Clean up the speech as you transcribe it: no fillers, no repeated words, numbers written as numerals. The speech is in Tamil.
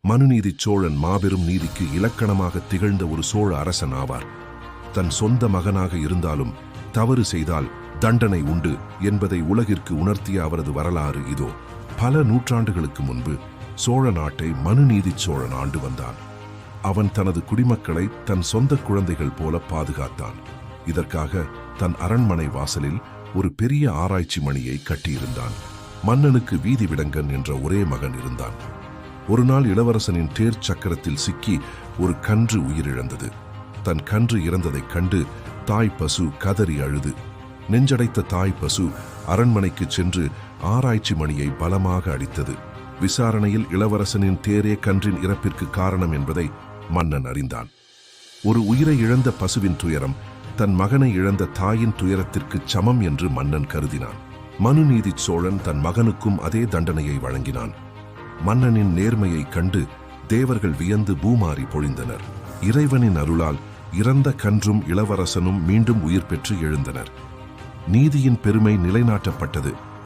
மனுநீதிச் சோழன் மாபெரும் நீதிக்கு இலக்கணமாக திகழ்ந்த ஒரு சோழ அரசன் ஆவார். தன் சொந்த மகனாக இருந்தாலும் தவறு செய்தால் தண்டனை உண்டு என்பதை உலகிற்கு உணர்த்திய அவரது வரலாறு இதோ. பல நூற்றாண்டுகளுக்கு முன்பு சோழ நாட்டை மனுநீதிச் சோழன் ஆண்டு வந்தான். அவன் தனது குடிமக்களை தன் சொந்த குழந்தைகள் போல பாதுகாத்தான். இதற்காக தன் அரண்மனை வாசலில் ஒரு பெரிய ஆராய்ச்சி மணியை கட்டியிருந்தான். மன்னனுக்கு வீதி விடங்கன் என்ற ஒரே மகன் இருந்தான். ஒரு நாள் இளவரசனின் தேர் சக்கரத்தில் சிக்கி ஒரு கன்று உயிரிழந்தது. தன் கன்று இறந்ததைக் கண்டு தாய் பசு கதறி அழுது. நெஞ்சடைத்த தாய் பசு அரண்மனைக்கு சென்று ஆராய்ச்சி மணியை பலமாக அடித்தது. விசாரணையில் இளவரசனின் தேரே கன்றின் இறப்பிற்கு காரணம் என்பதை மன்னன் அறிந்தான். ஒரு உயிரை இழந்த பசுவின் துயரம் தன் மகனை இழந்த தாயின் துயரத்திற்கு சமம் என்று மன்னன் கருதினான். மனுநீதிச் சோழன் தன் மகனுக்கும் அதே தண்டனையை வழங்கினான். மன்னனின் நேர்மையை கண்டு தேவர்கள் வியந்து பூமாரி பொழிந்தனர். இறைவனின் அருளால் இறந்த கன்றும் இளவரசனும் மீண்டும் உயிர் பெற்று எழுந்தனர். நீதியின் பெருமை நிலைநாட்டப்பட்டது.